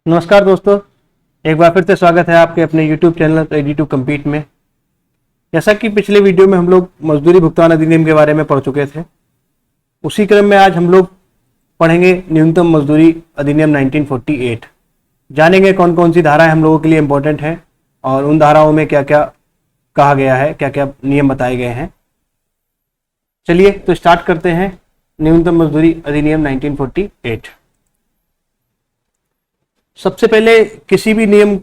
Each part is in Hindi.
नमस्कार दोस्तों, एक बार फिर से स्वागत है आपके अपने YouTube channel ready to compete में। जैसा कि पिछले वीडियो में हम लोग मजदूरी भुगतान अधिनियम के बारे में पढ़ चुके थे, उसी क्रम में आज हम लोग पढ़ेंगे न्यूनतम मजदूरी अधिनियम 1948। जानेंगे कौन कौन सी धाराएं हम लोगों के लिए इम्पोर्टेंट हैं और उन धाराओं में क्या क्या कहा गया है, क्या क्या नियम बताए गए हैं। चलिए तो स्टार्ट करते हैं न्यूनतम मजदूरी अधिनियम 1948। सबसे पहले किसी भी नियम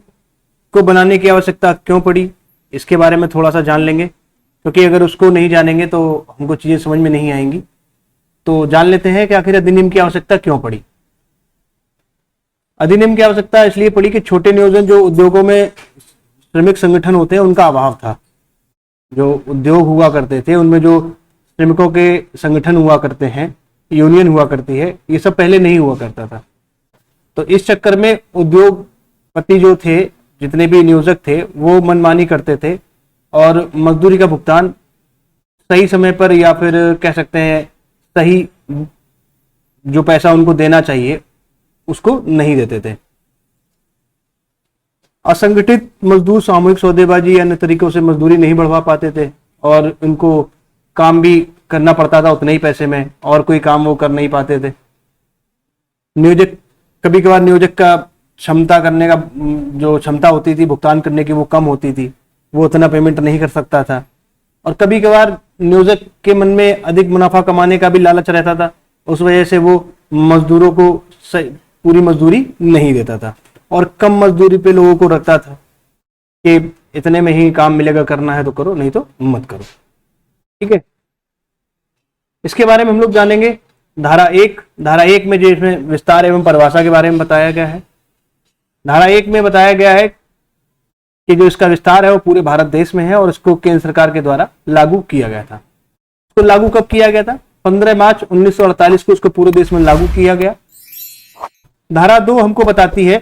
को बनाने की आवश्यकता क्यों पड़ी, इसके बारे में थोड़ा सा जान लेंगे, क्योंकि अगर उसको नहीं जानेंगे तो हमको चीज़ें समझ में नहीं आएंगी। तो जान लेते हैं कि आखिर अधिनियम की आवश्यकता क्यों पड़ी। अधिनियम की आवश्यकता इसलिए पड़ी कि छोटे नियोजन जो उद्योगों में श्रमिक संगठन होते हैं उनका अभाव था। जो उद्योग हुआ करते थे उनमें जो श्रमिकों के संगठन हुआ करते हैं, यूनियन हुआ करती है, ये सब पहले नहीं हुआ करता था। तो इस चक्कर में उद्योगपति जो थे, जितने भी नियोजक थे, वो मनमानी करते थे और मजदूरी का भुगतान सही समय पर या फिर कह सकते हैं सही जो पैसा उनको देना चाहिए उसको नहीं देते थे। असंगठित मजदूर सामूहिक सौदेबाजी या अन्य तरीकों से मजदूरी नहीं बढ़वा पाते थे और उनको काम भी करना पड़ता था उतने ही पैसे में, और कोई काम वो कर नहीं पाते थे। नियोजक कभी कभार नियोजक का क्षमता करने का जो क्षमता होती थी भुगतान करने की वो कम होती थी, वो उतना पेमेंट नहीं कर सकता था। और कभी कभार नियोजक के मन में अधिक मुनाफा कमाने का भी लालच रहता था, उस वजह से वो मजदूरों को पूरी मजदूरी नहीं देता था और कम मजदूरी पे लोगों को रखता था कि इतने में ही काम मिलेगा, करना है तो करो, नहीं तो मत करो। ठीक है, इसके बारे में हम लोग जानेंगे। धारा एक में जो इसमें विस्तार एवं परिभाषा के बारे में बताया गया है। धारा 1 में बताया गया है कि जो इसका विस्तार है वो पूरे भारत देश में है और इसको केंद्र सरकार के द्वारा लागू किया गया था। इसको लागू कब किया गया था? 15 मार्च 1948 को इसको पूरे देश में लागू किया गया। धारा 2 हमको बताती है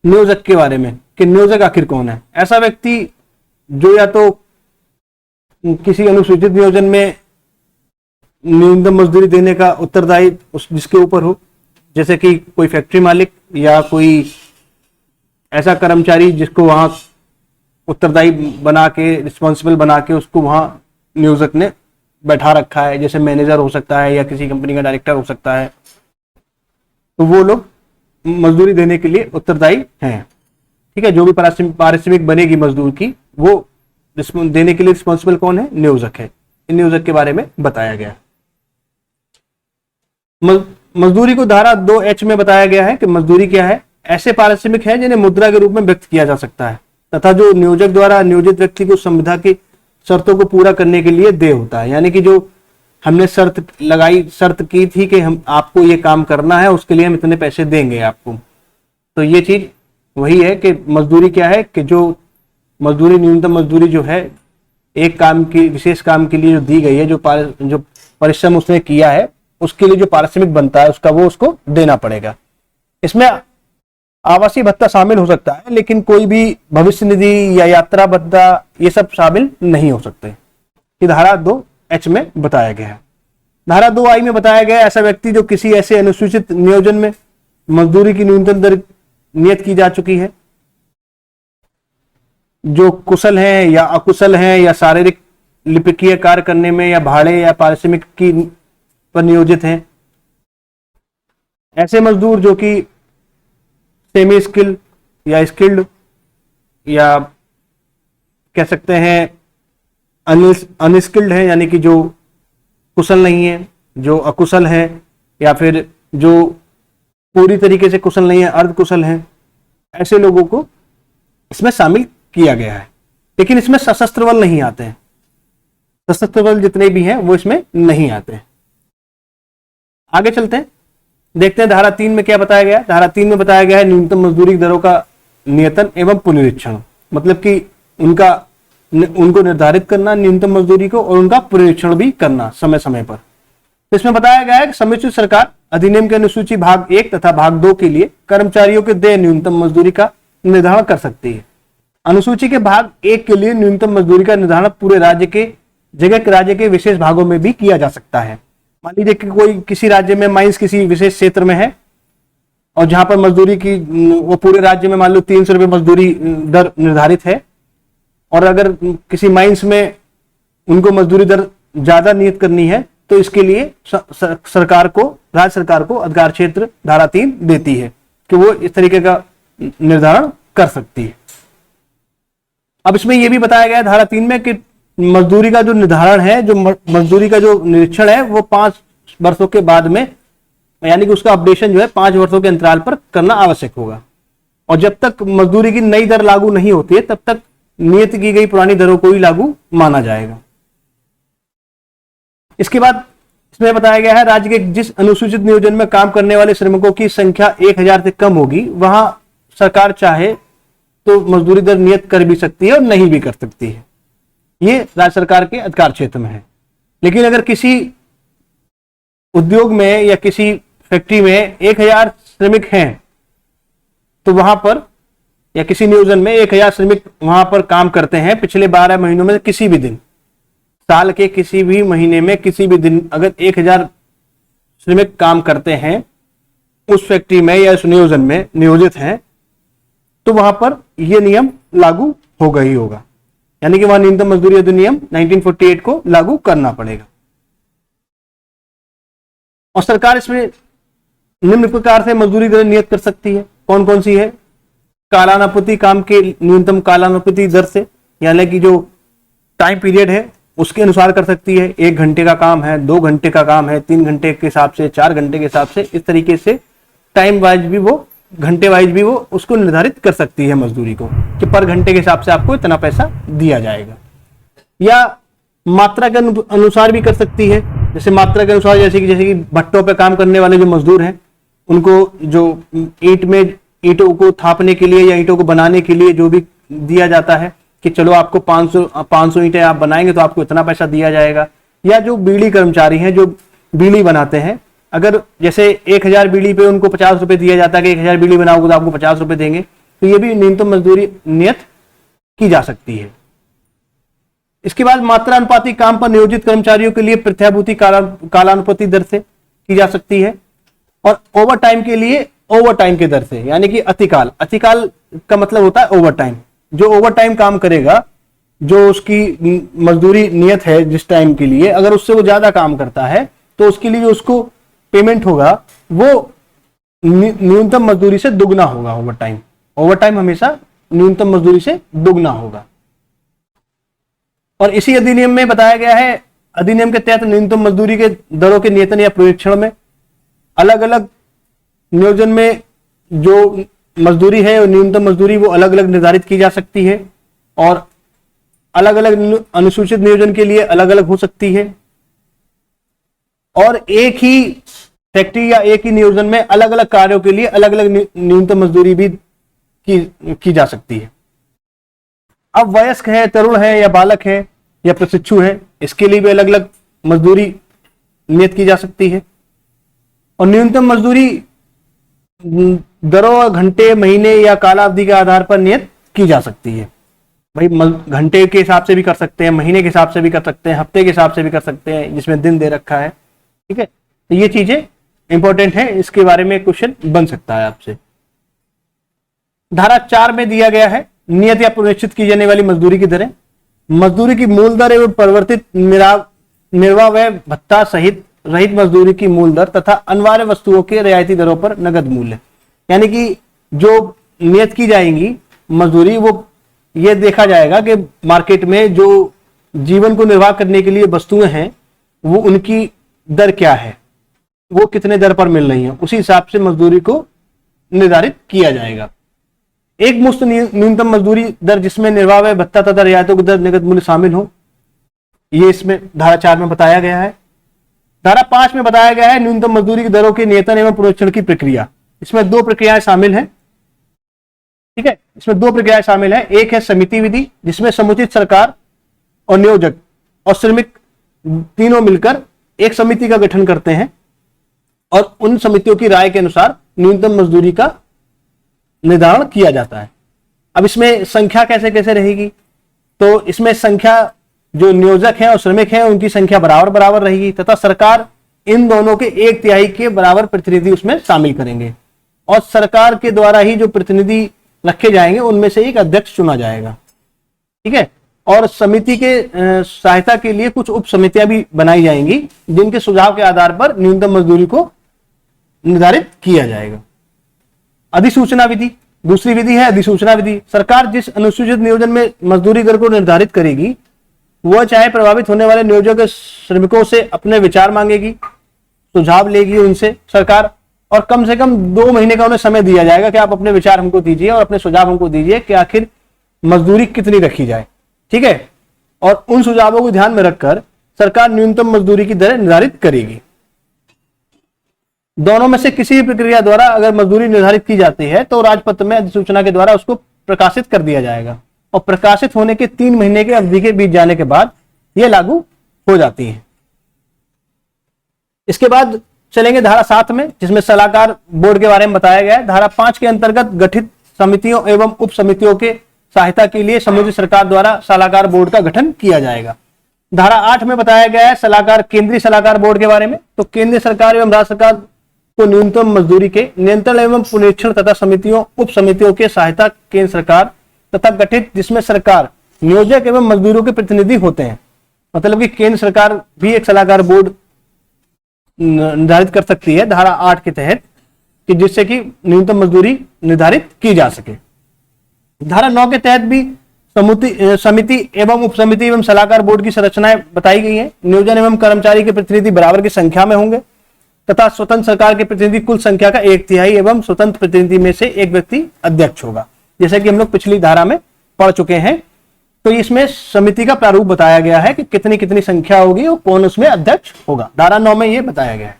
नियोजक के बारे में कि नियोजक आखिर कौन है। ऐसा व्यक्ति जो या तो किसी अनुसूचित नियोजन में न्यूनतम मजदूरी देने का उत्तरदायी जिसके ऊपर हो, जैसे कि कोई फैक्ट्री मालिक या कोई ऐसा कर्मचारी जिसको वहां उत्तरदायी बना के, रिस्पॉन्सिबल बना के उसको वहां नियोजक ने बैठा रखा है, जैसे मैनेजर हो सकता है या किसी कंपनी का डायरेक्टर हो सकता है, तो वो लोग मजदूरी देने के लिए उत्तरदायी हैं। ठीक है, जो भी पारिश्रमिक बनेगी मजदूर की वो देने के लिए रिस्पॉन्सिबल कौन है? नियोजक है। इन नियोजक के बारे में बताया गया। मजदूरी को धारा 2H में बताया गया है कि मजदूरी क्या है? ऐसे पारिश्रमिक है जिन्हें मुद्रा के रूप में व्यक्त किया जा सकता है तथा जो नियोजक द्वारा नियोजित व्यक्ति को संविदा की शर्तों को पूरा करने के लिए देय होता है। यानी कि जो हमने शर्त की थी कि हम आपको ये काम करना है, उसके लिए हम इतने पैसे देंगे आपको, तो ये चीज वही है कि मजदूरी क्या है कि जो मजदूरी, न्यूनतम मजदूरी जो है एक काम की, विशेष काम के लिए जो दी गई है, जो परिश्रम उसने किया है उसके लिए जो पारिश्रमिक बनता है उसका वो उसको देना पड़ेगा। इसमें आवासीय भत्ता शामिल हो सकता है, लेकिन कोई भी भविष्य निधि या यात्रा भत्ता ये सब शामिल नहीं हो सकते। ये धारा 2H में बताया गया है। धारा 2I में बताया गया है ऐसा व्यक्ति जो किसी ऐसे अनुसूचित नियोजन में मजदूरी की न्यूनतम दर नियत की जा चुकी है, जो कुशल हैं या अकुशल हैं या शारीरिक लिपिकीय कार्य करने में या भाड़े या पारिश्रमिक की पर नियोजित हैं। ऐसे मजदूर जो कि सेमी स्किल्ड या स्किल्ड या कह सकते हैं अनस्किल्ड है, यानी कि जो कुशल नहीं है, जो अकुशल है, या फिर जो पूरी तरीके से कुशल नहीं है, अर्ध कुशल है, ऐसे लोगों को इसमें शामिल किया गया है। लेकिन इसमें सशस्त्र बल नहीं आते हैं। सशस्त्र बल जितने भी हैं वो इसमें नहीं आते हैं। आगे चलते हैं, देखते हैं धारा 3 में क्या बताया गया। धारा 3 में बताया गया है न्यूनतम मजदूरी की दरों का नियतन एवं पुनरीक्षण, मतलब कि उनको निर्धारित करना न्यूनतम मजदूरी को और उनका पुनरीक्षण भी करना समय समय पर। तो इसमें बताया गया है कि समिति सरकार अधिनियम के अनुसूची भाग 1 तथा भाग 2 के लिए कर्मचारियों के देय न्यूनतम मजदूरी का निर्धारण कर सकती है। अनुसूची के भाग 1 के लिए न्यूनतम मजदूरी का निर्धारण पूरे राज्य के विशेष भागों में भी किया जा सकता है। मान लीजिए कि कोई किसी राज्य में माइंस किसी विशेष क्षेत्र में है और जहां पर मजदूरी की वो पूरे राज्य में मान लो 300 रुपये मजदूरी दर निर्धारित है, और अगर किसी माइंस में उनको मजदूरी दर ज्यादा नियत करनी है तो इसके लिए सरकार को, राज्य सरकार को अधिकार क्षेत्र धारा 3 देती है कि वो इस तरीके का निर्धारण कर सकती है। अब इसमें यह भी बताया गया है धारा 3 में कि मजदूरी का जो निर्धारण है, जो मजदूरी का जो निरीक्षण है वो 5 वर्षों के बाद में, यानी कि उसका अपडेशन जो है 5 वर्षों के अंतराल पर करना आवश्यक होगा। और जब तक मजदूरी की नई दर लागू नहीं होती है तब तक नियत की गई पुरानी दरों को ही लागू माना जाएगा। इसके बाद इसमें बताया गया है राज्य के जिस अनुसूचित नियोजन में काम करने वाले श्रमिकों की संख्या 1000 से कम होगी वहां सरकार चाहे तो मजदूरी दर नियत कर भी सकती है और नहीं भी कर सकती है। ये राज्य सरकार के अधिकार क्षेत्र में है। लेकिन अगर किसी उद्योग में या किसी फैक्ट्री में 1000 श्रमिक हैं तो वहां पर, या किसी नियोजन में 1000 श्रमिक वहां पर काम करते हैं पिछले 12 महीनों में किसी भी दिन, साल के किसी भी महीने में किसी भी दिन अगर 1000 श्रमिक काम करते हैं उस फैक्ट्री में या उस नियोजन में नियोजित हैं, तो वहां पर यह नियम लागू होगा ही होगा। यानी कि वहां न्यूनतम मजदूरी अधिनियम 1948 को लागू करना पड़ेगा। और सरकार इसमें निम्न प्रकार से मजदूरी दर नियत कर सकती है। कौन कौन सी है? कालानुपाती काम के न्यूनतम कालानुपाती दर से, यानी कि जो टाइम पीरियड है उसके अनुसार कर सकती है। 1 घंटे का काम है, 2 घंटे का काम है, 3 घंटे के हिसाब से, 4 घंटे के हिसाब से, इस तरीके से टाइम वाइज भी वो, घंटे वाइज भी वो उसको निर्धारित कर सकती है मजदूरी को कि पर घंटे के हिसाब से आपको इतना पैसा दिया जाएगा। या मात्रा के अनुसार भी कर सकती है। जैसे मात्रा के अनुसार, जैसे कि भट्टों पे काम करने वाले जो मजदूर हैं उनको जो ईंटों को थापने के लिए या ईंटों को बनाने के लिए जो भी दिया जाता है कि चलो आपको 500 ईंटें आप बनाएंगे तो आपको इतना पैसा दिया जाएगा। या जो बीड़ी कर्मचारी हैं जो बीड़ी बनाते हैं, अगर जैसे 1000 बीड़ी पे उनको 50 रुपए दिया जाता है कि 1000 बीड़ी बनाओगे तो आपको 50 रुपए देंगे, तो ये भी न्यूनतम मजदूरी नियत की जा सकती है। इसके बाद मात्रानुपाती काम पर नियोजित कर्मचारियों के लिए प्रत्याभूति कालानुपाती दर से की जा सकती है। और ओवर टाइम के लिए ओवर टाइम के दर से, यानी कि अतिकाल का मतलब होता है ओवर टाइम। जो ओवर टाइम काम करेगा, जो उसकी मजदूरी नियत है जिस टाइम के लिए, अगर उससे वो ज्यादा काम करता है तो उसके लिए जो उसको पेमेंट होगा वो न्यूनतम मजदूरी से दुगना होगा। ओवर टाइम हमेशा न्यूनतम मजदूरी से दुगना होगा। और इसी अधिनियम में बताया गया है, अधिनियम के तहत न्यूनतम मजदूरी के दरों के नियतन या प्रेक्षण में अलग अलग नियोजन में जो मजदूरी है और न्यूनतम मजदूरी वो अलग अलग निर्धारित की जा सकती है, और अलग अलग अनुसूचित नियोजन के लिए अलग अलग हो सकती है। और एक ही फैक्ट्री या एक ही नियोजन में अलग अलग कार्यों के लिए अलग अलग न्यूनतम मजदूरी भी की जा सकती है। अब वयस्क है, तरुण है या बालक है या प्रशिक्षु है, इसके लिए भी अलग अलग मजदूरी नियत की जा सकती है। और न्यूनतम मजदूरी दरों, घंटे, महीने या कालावधि के आधार पर नियत की जा सकती है। भाई घंटे के हिसाब से भी कर सकते हैं, महीने के हिसाब से भी कर सकते हैं, हफ्ते के हिसाब से भी कर सकते हैं जिसमें दिन दे रखा है। ठीक है, तो ये चीजें इंपॉर्टेंट है, इसके बारे में क्वेश्चन बन सकता है आपसे। धारा 4 में दिया गया है नियत या पुनश्चित की जाने वाली मजदूरी की दरें। मजदूरी की मूल दर एवं परिवर्तित निर्वाह व्यय भत्ता सहित रहित मजदूरी की मूल दर तथा अनिवार्य वस्तुओं के रियायती दरों पर नगद मूल्य, यानी कि जो नियत की जाएंगी मजदूरी, वो ये देखा जाएगा कि मार्केट में जो जीवन को निर्वाह करने के लिए वस्तुएं हैं वो उनकी दर क्या है, वो कितने दर पर मिल रही है, उसी हिसाब से मजदूरी को निर्धारित किया जाएगा। एक मुश्त न्यूनतम मजदूरी दर जिसमें निर्वाह व्यय भत्ता तथा रियायतों की दर नगद मूल्य शामिल हो, ये इसमें धारा 4 में बताया गया है। धारा 5 में बताया गया है न्यूनतम मजदूरी की दरों के नियतन एवं पुनरीक्षण की प्रक्रिया। इसमें 2 प्रक्रियाएं शामिल हैं। ठीक है, इसमें 2 प्रक्रियाएं शामिल हैं। एक है समिति विधि, जिसमें समुचित सरकार और नियोजक और श्रमिक तीनों मिलकर एक समिति का गठन करते हैं और उन समितियों की राय के अनुसार न्यूनतम मजदूरी का निर्धारण किया जाता है। अब इसमें संख्या कैसे कैसे रहेगी, तो इसमें संख्या जो नियोजक हैं और श्रमिक हैं उनकी संख्या बराबर बराबर रहेगी तथा सरकार इन दोनों के 1/3 के बराबर प्रतिनिधि उसमें शामिल करेंगे। और सरकार के द्वारा ही जो प्रतिनिधि रखे जाएंगे उनमें से एक अध्यक्ष चुना जाएगा। ठीक है, और समिति के सहायता के लिए कुछ उप समितियां भी बनाई जाएंगी जिनके सुझाव के आधार पर न्यूनतम मजदूरी को निर्धारित किया जाएगा। अधिसूचना विधि, दूसरी विधि है अधिसूचना विधि। सरकार जिस अनुसूचित नियोजन में मजदूरी दर को निर्धारित करेगी वह चाहे प्रभावित होने वाले नियोजक श्रमिकों से अपने विचार मांगेगी, सुझाव लेगी उनसे सरकार, और कम से कम 2 महीने का उन्हें समय दिया जाएगा कि आप अपने विचार हमको दीजिए और अपने सुझाव हमको दीजिए कि आखिर मजदूरी कितनी रखी जाए। ठीक है, और उन सुझावों को ध्यान में रखकर सरकार न्यूनतम मजदूरी की दर निर्धारित करेगी। दोनों में से किसी भी प्रक्रिया द्वारा अगर मजदूरी निर्धारित की जाती है तो राजपत्र में अधिसूचना के द्वारा उसको प्रकाशित कर दिया जाएगा और प्रकाशित होने के 3 महीने के अवधि के बीत जाने के बाद यह लागू हो जाती है। इसके बाद चलेंगे धारा 7 में, जिसमें सलाहकार बोर्ड के बारे में बताया गया है। धारा 5 के अंतर्गत गठित समितियों एवं उप समितियों के सहायता के लिए समूची सरकार द्वारा सलाहकार बोर्ड का गठन किया जाएगा। धारा 8 में बताया गया है सलाहकार केंद्रीय सलाहकार बोर्ड के बारे में। तो केंद्र सरकार एवं राज्य सरकार को न्यूनतम मजदूरी के नियंत्रण एवं पुनरीक्षण तथा समितियों उप समितियों के सहायता केंद्र सरकार तथा गठित जिसमें सरकार नियोजक एवं मजदूरों के प्रतिनिधि होते हैं। मतलब कि केंद्र सरकार भी एक सलाहकार बोर्ड निर्धारित कर सकती है धारा 8 के तहत कि जिससे कि न्यूनतम मजदूरी निर्धारित की जा सके। धारा 9 के तहत भी समिति एवं उप समिति एवं सलाहकार बोर्ड की संरचनाएं बताई गई हैं। नियोजन एवं कर्मचारी के प्रतिनिधि बराबर की संख्या में होंगे तथा स्वतंत्र सरकार के प्रतिनिधि कुल संख्या का 1/3 एवं स्वतंत्र प्रतिनिधि में से एक व्यक्ति अध्यक्ष होगा, जैसे कि हम लोग पिछली धारा में पढ़ चुके हैं। तो इसमें समिति का प्रारूप बताया गया है कि कितनी कितनी संख्या होगी और कौन उसमें अध्यक्ष होगा। धारा 9 में यह बताया गया है।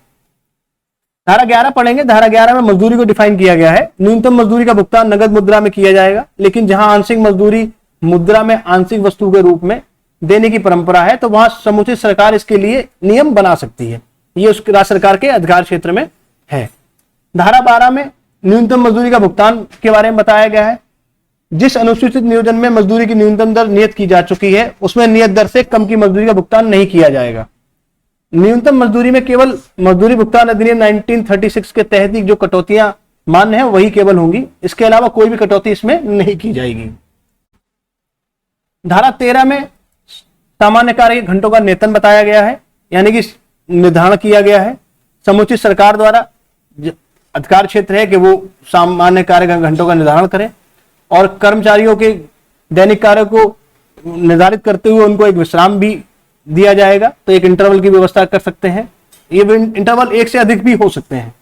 धारा 11 पढ़ेंगे। धारा 11 में मजदूरी को डिफाइन किया गया है। न्यूनतम मजदूरी का भुगतान नगद मुद्रा में किया जाएगा, लेकिन जहां आंशिक मजदूरी मुद्रा में आंशिक वस्तु के रूप में देने की परंपरा है तो वहां समुचित सरकार इसके लिए नियम बना सकती है। ये उस राज्य सरकार के अधिकार क्षेत्र में है। धारा 12 में न्यूनतम मजदूरी का भुगतान के बारे में बताया गया है। जिस अनुसूचित नियोजन में मजदूरी की न्यूनतम दर नियत की जा चुकी है उसमें नियत दर से कम की मजदूरी का भुगतान नहीं किया जाएगा। न्यूनतम मजदूरी में केवल मजदूरी भुगतान अधिनियम 1936 के तहत जो कटौतियां मान्य है वही केवल होंगी, इसके अलावा कोई भी कटौती इसमें नहीं की जाएगी। धारा 13 में सामान्य कार्य घंटों का वेतन बताया गया है, यानी कि निर्धारण किया गया है। समुचित सरकार द्वारा अधिकार क्षेत्र है कि वो सामान्य कार्य घंटों का निर्धारण करें और कर्मचारियों के दैनिक कार्य को निर्धारित करते हुए उनको एक विश्राम भी दिया जाएगा। तो एक इंटरवल की व्यवस्था कर सकते हैं। ये इंटरवल 1 से अधिक भी हो सकते हैं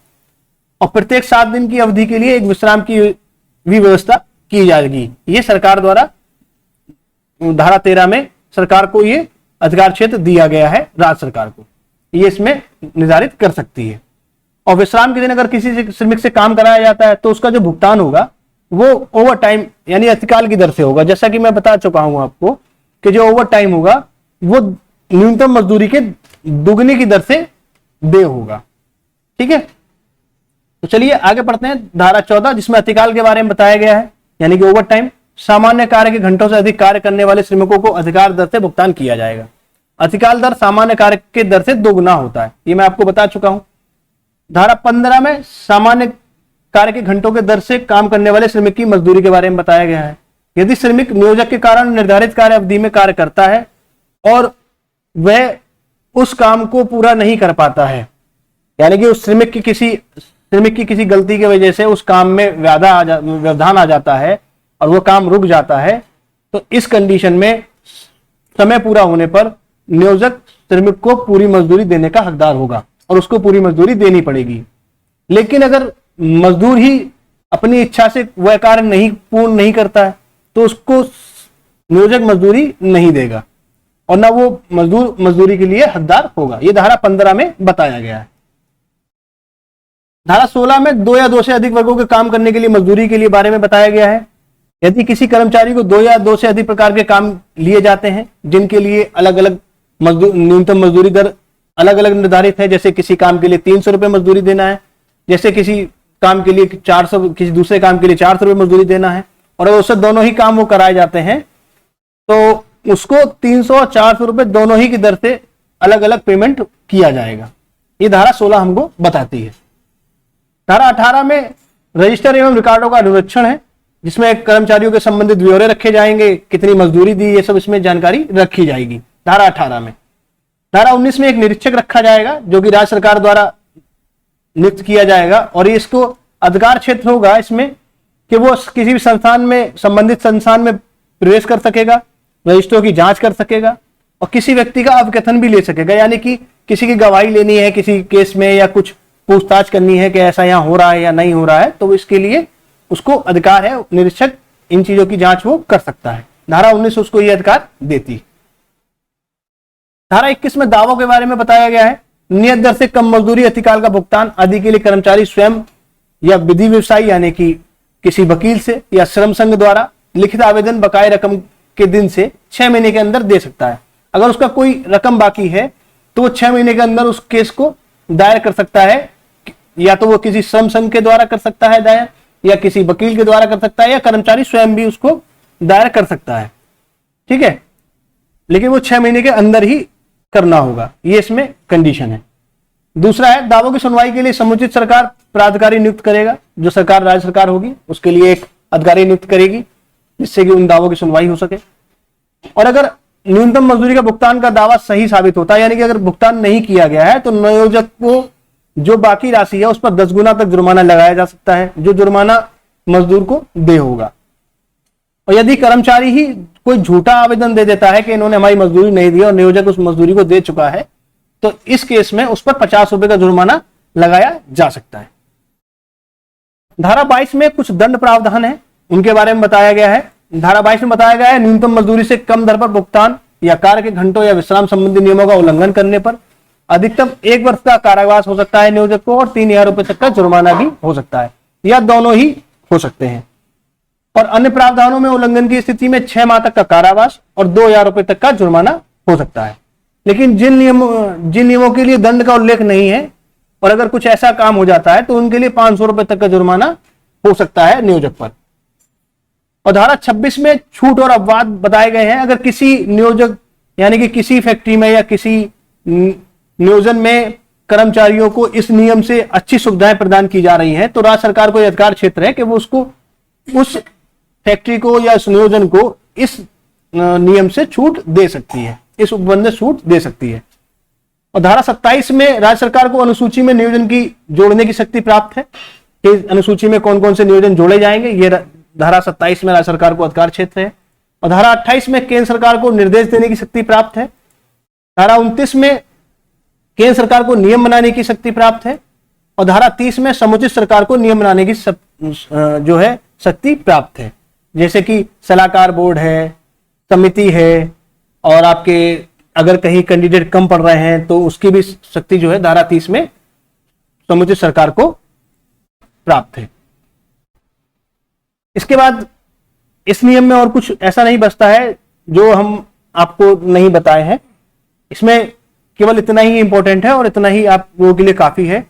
और प्रत्येक 7 दिन की अवधि के लिए एक विश्राम की भी व्यवस्था की जाएगी। ये सरकार द्वारा धारा 13 में सरकार को ये अधिकार क्षेत्र दिया गया है, राज्य सरकार को ये इसमें निर्धारित कर सकती है। और विश्राम के दिन अगर किसी से श्रमिक से काम कराया जाता है तो उसका जो भुगतान होगा वो ओवर टाइम यानी अतिकाल की दर से होगा। जैसा कि मैं बता चुका हूं आपको कि जो ओवर टाइम होगा वो न्यूनतम मजदूरी के दुगनी की दर से दे होगा। ठीक है, तो चलिए आगे पढ़ते हैं। धारा 14 जिसमें अतिकाल के बारे में बताया गया है, यानी कि ओवर टाइम। सामान्य कार्य के घंटों से अधिक कार्य करने वाले श्रमिकों को अधिकार दर से भुगतान किया जाएगा। अतिकाल दर सामान्य कार्य के दर से दोगुना होता है, ये मैं आपको बता चुका हूं। धारा 15 में सामान्य कार्य के घंटों के दर से काम करने वाले श्रमिक की मजदूरी के बारे में बताया गया है। यदि श्रमिक नियोजक के कारण निर्धारित कार्य अवधि में कार्य करता है और वह उस काम को पूरा नहीं कर पाता है, यानी कि उस श्रमिक की किसी गलती की वजह से उस काम में व्यवधान आ जाता है और वो काम रुक जाता है, तो इस कंडीशन में समय पूरा होने पर नियोजक श्रमिक को पूरी मजदूरी देने का हकदार होगा और उसको पूरी मजदूरी देनी पड़ेगी। लेकिन अगर मजदूर ही अपनी इच्छा से वह कार्य पूर्ण नहीं करता है तो उसको नियोजक मजदूरी नहीं देगा और ना वो मजदूर मजदूरी के लिए हकदार होगा। ये धारा 15 में बताया गया है। धारा 16 में 2 या 2 से अधिक वर्गों के काम करने के लिए मजदूरी के लिए बारे में बताया गया है। यदि किसी कर्मचारी को 2 या 2 से अधिक प्रकार के काम लिए जाते हैं जिनके लिए अलग अलग न्यूनतम मजदूरी दर अलग अलग निर्धारित है, जैसे किसी काम के लिए 300 रुपए मजदूरी देना है, जैसे किसी काम के लिए 400, किसी दूसरे काम के लिए 400 रुपए मजदूरी देना है, और अगर उससे दोनों ही काम वो कराए जाते हैं तो उसको 300 और 400 रुपए दोनों ही की दर से अलग अलग पेमेंट किया जाएगा। ये धारा 16 हमको बताती है। धारा 18 में रजिस्टर एवं रिकॉर्डों का अनुरक्षण है, जिसमें कर्मचारियों के संबंधित ब्यौरे रखे जाएंगे, कितनी मजदूरी दी, ये सब इसमें जानकारी रखी जाएगी धारा 18 में। धारा 19 में एक निरीक्षक रखा जाएगा जो कि राज्य सरकार द्वारा नियुक्त किया जाएगा, और इसको अधिकार क्षेत्र होगा इसमें कि वो किसी भी संस्थान में, संबंधित संस्थान में प्रवेश कर सकेगा, रजिस्टरों की जांच कर सकेगा और किसी व्यक्ति का अवकथन भी ले सकेगा, यानी कि किसी की गवाही लेनी है किसी केस में या कुछ पूछताछ करनी है कि ऐसा यहाँ हो रहा है या नहीं हो रहा है, तो इसके लिए उसको अधिकार है, निरीक्षक इन चीजों की जांच वो कर सकता है। धारा 19 उसको ये अधिकार देती है। धारा 21 में दावों के बारे में बताया गया है। नियत दर से कम मजदूरी, अतिकाल का भुगतान आदि के लिए कर्मचारी स्वयं या विधि व्यवसायी यानी कि किसी वकील से या श्रम संघ द्वारा लिखित आवेदन बकाये रकम के दिन से 6 महीने के अंदर दे सकता है। अगर उसका कोई रकम बाकी है तो वो 6 महीने के अंदर उस केस को दायर कर सकता है, या तो वो किसी श्रम संघ के द्वारा कर सकता है दायर, या किसी वकील के द्वारा कर सकता है, या कर्मचारी स्वयं भी उसको दायर कर सकता है। ठीक है, लेकिन वो 6 महीने के अंदर ही करना होगा, ये इसमें कंडीशन है। दूसरा है, दावों की सुनवाई के लिए समुचित सरकार प्राधिकारी नियुक्त करेगा। जो सरकार राज्य सरकार होगी उसके लिए एक अधिकारी नियुक्त करेगी जिससे कि उन दावों की सुनवाई हो सके। और अगर न्यूनतम मजदूरी का भुगतान का दावा सही साबित होता है, यानी कि अगर भुगतान नहीं किया गया है तो नियोजक को जो बाकी राशि है उस पर 10 गुना तक जुर्माना लगाया जा सकता है, जो जुर्माना मजदूर को दे होगा। और यदि कर्मचारी ही कोई झूठा आवेदन दे देता है कि इन्होंने हमारी मजदूरी नहीं दी और नियोजक उस मजदूरी को दे चुका है, तो इस केस में उस पर 50 रुपए का जुर्माना लगाया जा सकता है। धारा 22 में कुछ दंड प्रावधान है, उनके बारे में बताया गया है। धारा 22 में बताया गया है, न्यूनतम मजदूरी से कम दर पर भुगतान या कार्य के घंटों या विश्राम संबंधी नियमों का उल्लंघन करने पर अधिकतम 1 वर्ष का कारावास हो सकता है नियोजक को, और 3000 रुपए तक का जुर्माना भी हो सकता है, या दोनों ही हो सकते हैं। और अन्य प्रावधानों में उल्लंघन की स्थिति में 6 माह तक का कारावास और 2000 रुपए तक का जुर्माना हो सकता है। लेकिन जिन नियमों के लिए दंड का उल्लेख नहीं है और अगर कुछ ऐसा काम हो जाता है तो उनके लिए 500 रुपए तक का जुर्माना हो सकता है नियोजक पर। और धारा 26 में छूट और अपवाद बताए गए हैं। अगर किसी नियोजक यानी कि किसी फैक्ट्री में या किसी नियोजन में कर्मचारियों को इस नियम से अच्छी सुविधाएं प्रदान की जा रही हैं, तो राज्य सरकार को यह अधिकार क्षेत्र है कि वो उसको उस फैक्ट्री को या उस नियोजन को इस नियम से छूट दे सकती है, इस उपबंध से छूट दे सकती है। और धारा 27 में राज्य सरकार को अनुसूची में नियोजन की जोड़ने की शक्ति प्राप्त है कि अनुसूची में कौन कौन से नियोजन जोड़े जाएंगे, ये धारा 27 में राज्य सरकार को अधिकार क्षेत्र है। और धारा 28 में केंद्र सरकार को निर्देश देने की शक्ति प्राप्त है। धारा 29 में केंद्र सरकार को नियम बनाने की शक्ति प्राप्त है। और धारा 30 में समुचित सरकार को नियम बनाने की जो है शक्ति प्राप्त है, जैसे कि सलाहकार बोर्ड है, समिति है, और आपके अगर कहीं कैंडिडेट कम पड़ रहे हैं तो उसकी भी शक्ति जो है धारा 30 में समुचित सरकार को प्राप्त है। इसके बाद इस नियम में और कुछ ऐसा नहीं बचता है जो हम आपको नहीं बताए हैं। इसमें केवल इतना ही इंपॉर्टेंट है और इतना ही आप लोगों के लिए काफी है।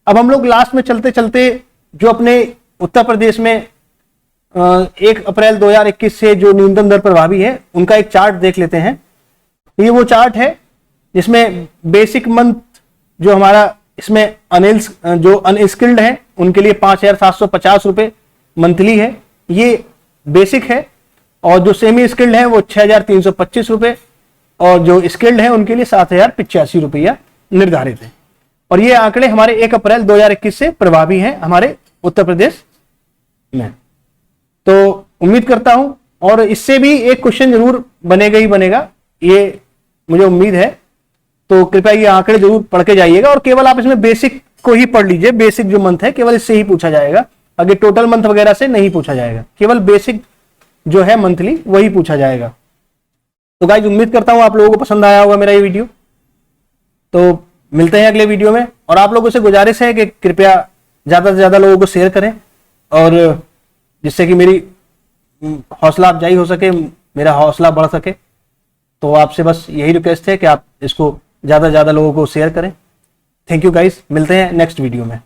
अब हम लोग लास्ट में चलते चलते जो अपने उत्तर प्रदेश में 1 अप्रैल 2021 से जो न्यूनतम दर प्रभावी है उनका एक चार्ट देख लेते हैं। ये वो चार्ट है जिसमें बेसिक मंथ जो हमारा इसमें जो अनस्किल्ड है उनके लिए 5750 रुपए मंथली है, ये बेसिक है। और जो सेमी स्किल्ड है वो 6325 रुपए, और जो स्किल्ड है उनके लिए 7085 रुपया निर्धारित है। और ये आंकड़े हमारे 1 अप्रैल 2021 से प्रभावी हैं हमारे उत्तर प्रदेश में। तो उम्मीद करता हूं, और इससे भी एक क्वेश्चन जरूर बनेगा ही बनेगा, ये मुझे उम्मीद है। तो कृपया ये आंकड़े जरूर पढ़ के जाइएगा, और केवल आप इसमें बेसिक को ही पढ़ लीजिए। बेसिक जो मंथ है केवल इससे ही पूछा जाएगा, आगे टोटल मंथ वगैरह से नहीं पूछा जाएगा, केवल बेसिक जो है मंथली वही पूछा जाएगा। तो गाइस उम्मीद करता हूं आप लोगों को पसंद आया होगा मेरा ये वीडियो। तो मिलते हैं अगले वीडियो में, और आप लोगों से गुजारिश है कि कृपया ज्यादा से ज्यादा लोगों को शेयर करें, और जिससे कि मेरी हौसला अफजाई हो सके, मेरा हौसला बढ़ सके। तो आपसे बस यही रिक्वेस्ट है कि आप इसको ज्यादा से ज्यादा लोगों को शेयर करें। थैंक यू गाइस, मिलते हैं नेक्स्ट वीडियो में।